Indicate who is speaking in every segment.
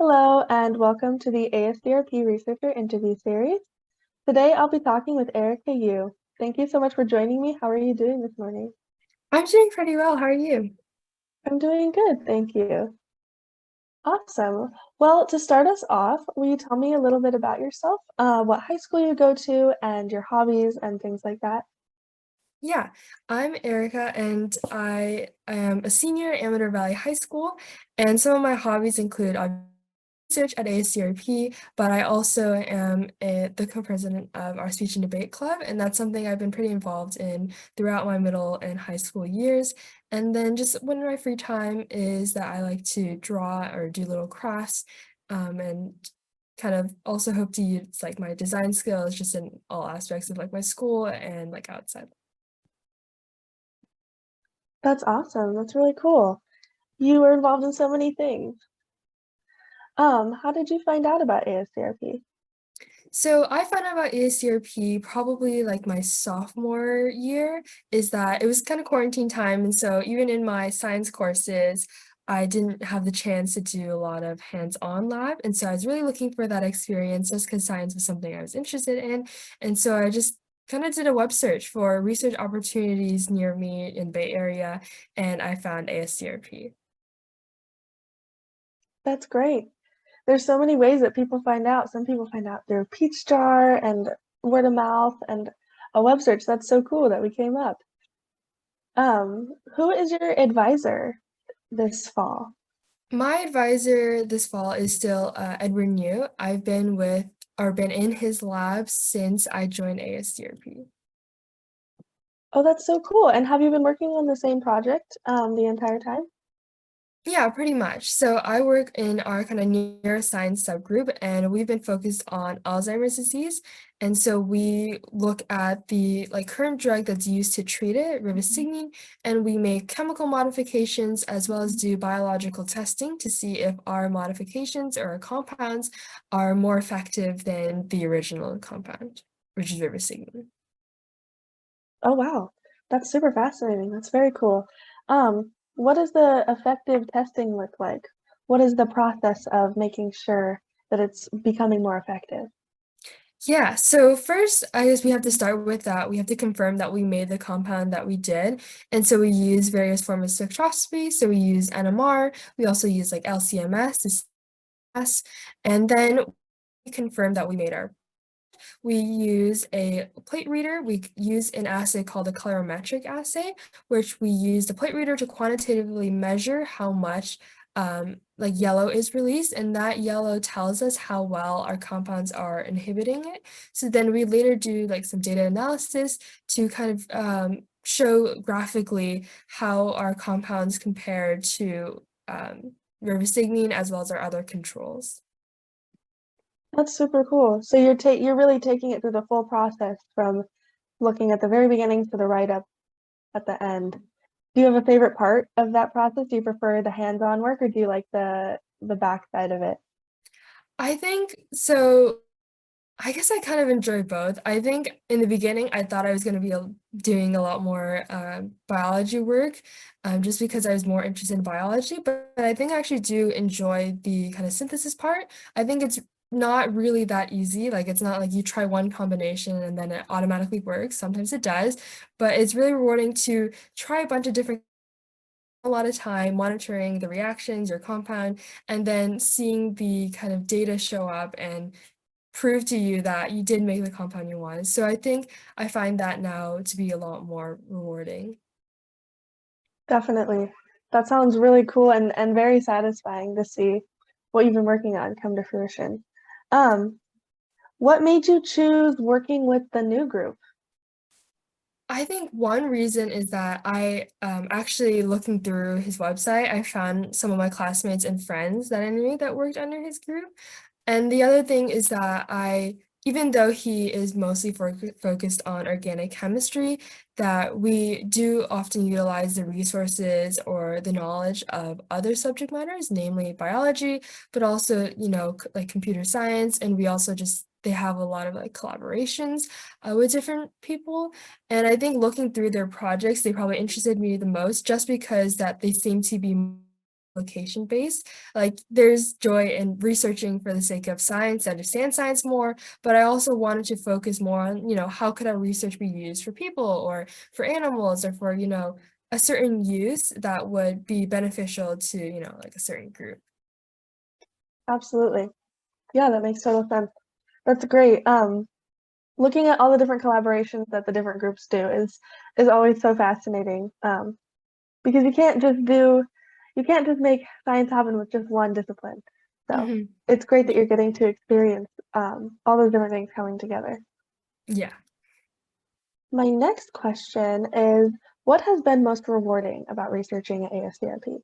Speaker 1: Hello, and welcome to the ASDRP Researcher Interview Series. Today, I'll be talking with Erika Yu. Thank you so much for joining me. How are you doing this morning?
Speaker 2: I'm doing pretty well. How are you?
Speaker 1: I'm doing good, thank you. Awesome. Well, to start us off, will you tell me a little bit about yourself, what high school you go to, and your hobbies and things like that?
Speaker 2: Yeah, I'm Erica, and I am a senior at Amador Valley High School. And some of my hobbies include research at ASDRP, but I also am the co-president of our speech and debate club, and that's something I've been pretty involved in throughout my middle and high school years. And then just when my free time is that I like to draw or do little crafts, and kind of also hope to use like my design skills just in all aspects of like my school and like outside.
Speaker 1: That's awesome. That's really cool. You were involved in so many things. How did you find out about ASDRP?
Speaker 2: So I found out about ASDRP probably like my sophomore year, is that it was kind of quarantine time. And so even in my science courses, I didn't have the chance to do a lot of hands-on lab. And so I was really looking for that experience just because science was something I was interested in. And so I just kind of did a web search for research opportunities near me in Bay Area, and I found ASDRP.
Speaker 1: That's great. There's so many ways that people find out. Some people find out through Peach Jar and word of mouth and a web search. That's so cool that we came up. Who is your advisor this fall?
Speaker 2: My advisor this fall is still Edwin Yu. I've been with or been in his lab since I joined ASDRP.
Speaker 1: Oh, that's so cool. And have you been working on the same project the entire time?
Speaker 2: Yeah, pretty much. So I work in our kind of neuroscience subgroup, and we've been focused on Alzheimer's disease. And so we look at the like current drug that's used to treat it, rivastigmine, and we make chemical modifications as well as do biological testing to see if our modifications or our compounds are more effective than the original compound, which is rivastigmine.
Speaker 1: Oh, wow. That's super fascinating. That's very cool. What does the effective testing look like? What is the process of making sure that it's becoming more effective?
Speaker 2: Yeah, so first, I guess we have to start with that. We have to confirm that we made the compound that we did. And so we use various forms of spectroscopy. So we use NMR, we also use like LCMS, this test, and then we confirm that we made our. We use a plate reader. We use an assay called a colorimetric assay, which we use the plate reader to quantitatively measure how much like yellow is released, and that yellow tells us how well our compounds are inhibiting it. So then we later do like some data analysis to kind of show graphically how our compounds compare to rivastigmine as well as our other controls.
Speaker 1: That's super cool. So you're really taking it through the full process from looking at the very beginning to the write-up at the end. Do you have a favorite part of that process? Do you prefer the hands-on work or do you like the back side of it?
Speaker 2: I think so. I guess I kind of enjoy both. I think in the beginning, I thought I was going to be doing a lot more biology work, just because I was more interested in biology. But I think I actually do enjoy the kind of synthesis part. I think it's not really that easy. Like it's not like you try one combination and then it automatically works. Sometimes it does, but it's really rewarding to try a bunch of different a lot of time monitoring the reactions, your compound, and then seeing the kind of data show up and prove to you that you did make the compound you wanted. So I think I find that now to be a lot more rewarding.
Speaker 1: Definitely. That sounds really cool and very satisfying to see what you've been working on come to fruition. Um, what made you choose working with the new group?
Speaker 2: I think one reason is that I actually looking through his website, I found some of my classmates and friends that I knew that worked under his group. And the other thing is that even though he is mostly focused on organic chemistry, that we do often utilize the resources or the knowledge of other subject matters, namely biology, but also, like computer science. And we also they have a lot of like collaborations with different people. And I think looking through their projects, they probably interested me the most just because that they seem to be application based. Like there's joy in researching for the sake of science, to understand science more, but I also wanted to focus more on, how could our research be used for people or for animals or for, a certain use that would be beneficial to, like a certain group.
Speaker 1: Absolutely. Yeah, that makes total sense. That's great. Looking at all the different collaborations that the different groups do is always so fascinating. Because you can't just make science happen with just one discipline. So
Speaker 2: Mhm.
Speaker 1: it's great that you're getting to experience all those different things coming together.
Speaker 2: Yeah.
Speaker 1: My next question is, what has been most rewarding about researching at ASDRP?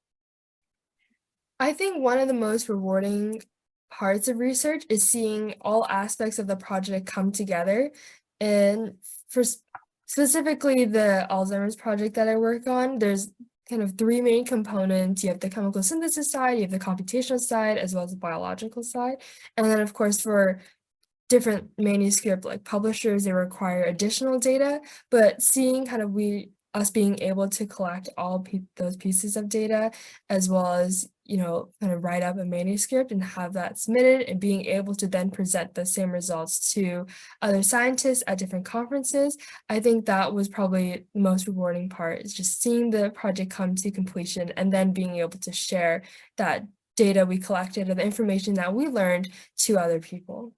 Speaker 2: I think one of the most rewarding parts of research is seeing all aspects of the project come together. And for specifically the Alzheimer's project that I work on, there's kind of three main components. You have the chemical synthesis side, you have the computational side, as well as the biological side. And then, of course, for different manuscript like publishers, they require additional data, but seeing kind of us being able to collect all those pieces of data, as well as kind of write up a manuscript and have that submitted, and being able to then present the same results to other scientists at different conferences, I think that was probably the most rewarding part, is just seeing the project come to completion and then being able to share that data we collected or the information that we learned to other people.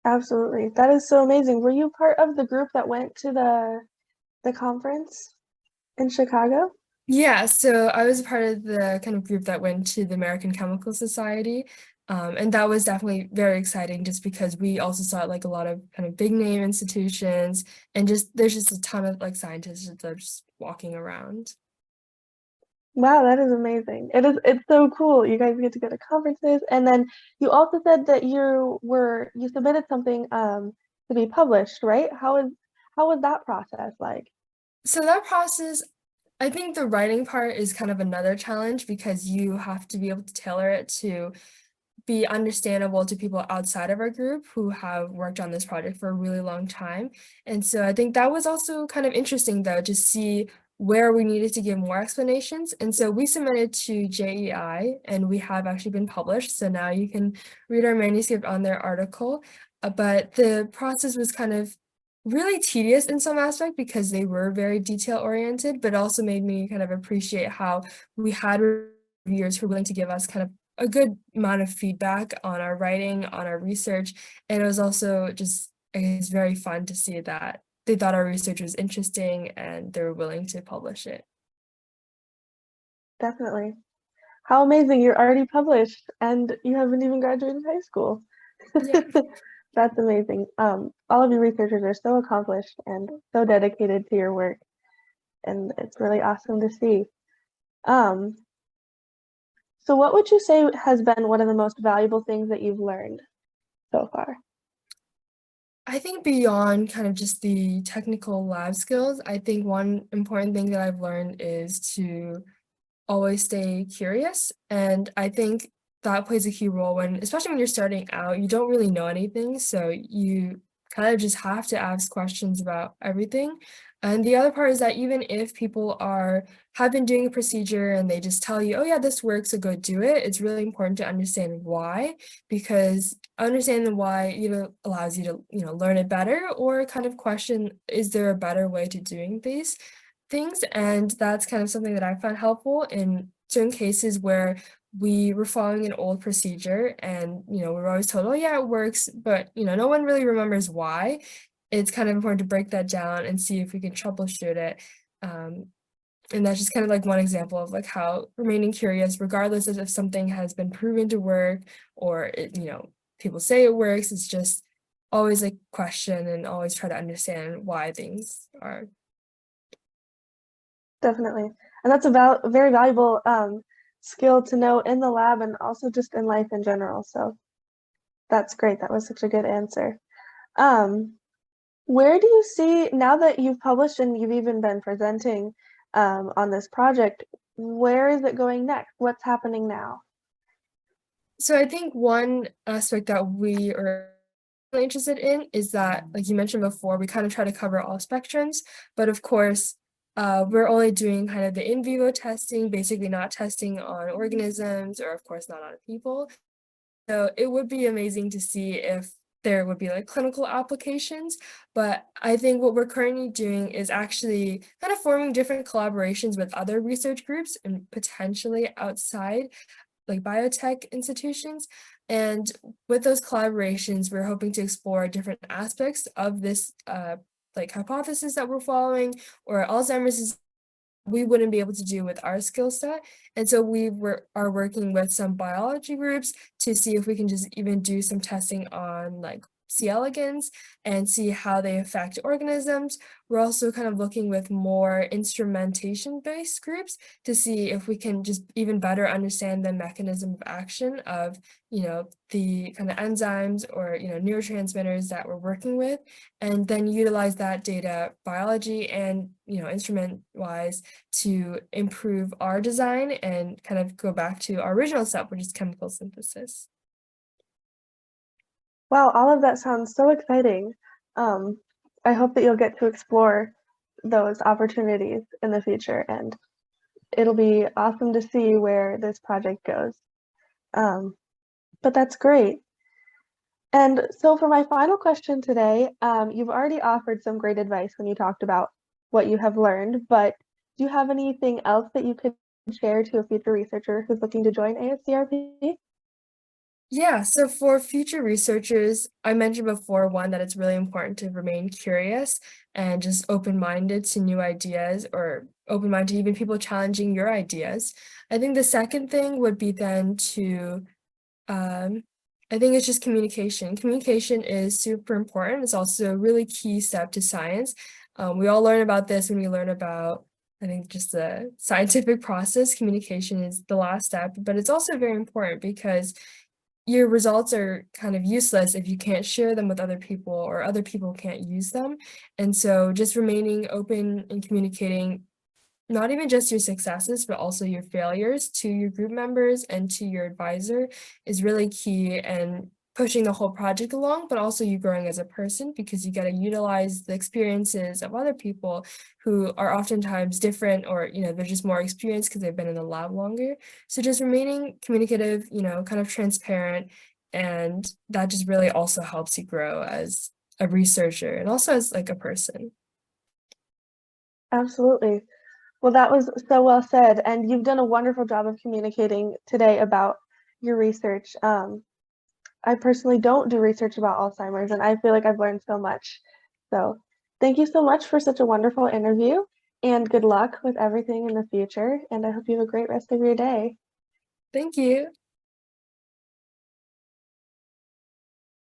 Speaker 1: Absolutely. That is so amazing. Were you part of the group that went to the conference in Chicago?
Speaker 2: Yeah, so I was a part of the kind of group that went to the American Chemical Society. And that was definitely very exciting just because we also saw like a lot of kind of big name institutions, and just there's just a ton of like scientists that are just walking around.
Speaker 1: Wow, that is amazing. It's so cool. You guys get to go to conferences, and then you also said that you submitted something to be published, right? How was that process like?
Speaker 2: So that process, I think the writing part is kind of another challenge because you have to be able to tailor it to be understandable to people outside of our group who have worked on this project for a really long time. And so I think that was also kind of interesting though, to see where we needed to give more explanations. And so we submitted to JEI and we have actually been published. So now you can read our manuscript on their article. But the process was kind of really tedious in some aspect because they were very detail oriented, but also made me kind of appreciate how we had reviewers who were willing to give us kind of a good amount of feedback on our writing, on our research, and it was also just, it's very fun to see that they thought our research was interesting and they were willing to publish it.
Speaker 1: Definitely. How amazing, you're already published and you haven't even graduated high school.
Speaker 2: Yeah.
Speaker 1: That's amazing. All of you researchers are so accomplished and so dedicated to your work, and it's really awesome to see. Um, so what would you say has been one of the most valuable things that you've learned so far?
Speaker 2: I think beyond kind of just the technical lab skills, I think one important thing that I've learned is to always stay curious. And I think that plays a key role when, especially when you're starting out, you don't really know anything. So you kind of just have to ask questions about everything. And the other part is that even if people have been doing a procedure and they just tell you, oh yeah, this works, so go do it, it's really important to understand why, because understanding the why, allows you to, learn it better or kind of question, is there a better way to doing these things? And that's kind of something that I found helpful in certain cases where we were following an old procedure and, we were always told, oh yeah, it works, but, no one really remembers why. It's kind of important to break that down and see if we can troubleshoot it. Um, and that's just kind of like one example of like how remaining curious, regardless of if something has been proven to work or people say it works, it's just always like question and always try to understand why things are.
Speaker 1: Definitely. And that's a very valuable skill to know in the lab and also just in life in general. So that's great. That was such a good answer. Um, Where do you see, now that you've published and you've even been presenting on this project, where is it going next? What's happening now?
Speaker 2: So I think one aspect that we are really interested in is that, like you mentioned before, we kind of try to cover all spectrums, but of course, we're only doing kind of the in vivo testing, basically not testing on organisms or of course not on people. So it would be amazing to see if there would be like clinical applications, but I think what we're currently doing is actually kind of forming different collaborations with other research groups and potentially outside like biotech institutions. And with those collaborations, we're hoping to explore different aspects of this like hypothesis that we're following, or Alzheimer's is we wouldn't be able to do with our skill set. And so are working with some biology groups to see if we can just even do some testing on like C. elegans and see how they affect organisms. We're also kind of looking with more instrumentation-based groups to see if we can just even better understand the mechanism of action of, the kind of enzymes or, neurotransmitters that we're working with, and then utilize that data, biology and, instrument-wise, to improve our design and kind of go back to our original step, which is chemical synthesis.
Speaker 1: Wow, all of that sounds so exciting. I hope that you'll get to explore those opportunities in the future, and it'll be awesome to see where this project goes. But that's great. And so for my final question today, you've already offered some great advice when you talked about what you have learned, but do you have anything else that you could share to a future researcher who's looking to join ASDRP?
Speaker 2: Yeah, so for future researchers, I mentioned before, one, that it's really important to remain curious and just open-minded to new ideas, or open-minded to even people challenging your ideas. I think the second thing would be then to, I think it's just communication. Communication is super important. It's also a really key step to science. We all learn about this when we learn about, I think, just the scientific process. Communication is the last step, but it's also very important because your results are kind of useless if you can't share them with other people or other people can't use them. And so just remaining open and communicating not even just your successes, but also your failures to your group members and to your advisor is really key, and pushing the whole project along, but also you growing as a person, because you got to utilize the experiences of other people who are oftentimes different, or, they're just more experienced because they've been in the lab longer. So just remaining communicative, kind of transparent, and that just really also helps you grow as a researcher and also as like a person.
Speaker 1: Absolutely. Well, that was so well said, and you've done a wonderful job of communicating today about your research. I personally don't do research about Alzheimer's, and I feel like I've learned so much. So thank you so much for such a wonderful interview, and good luck with everything in the future, and I hope you have a great rest of your day.
Speaker 2: Thank you.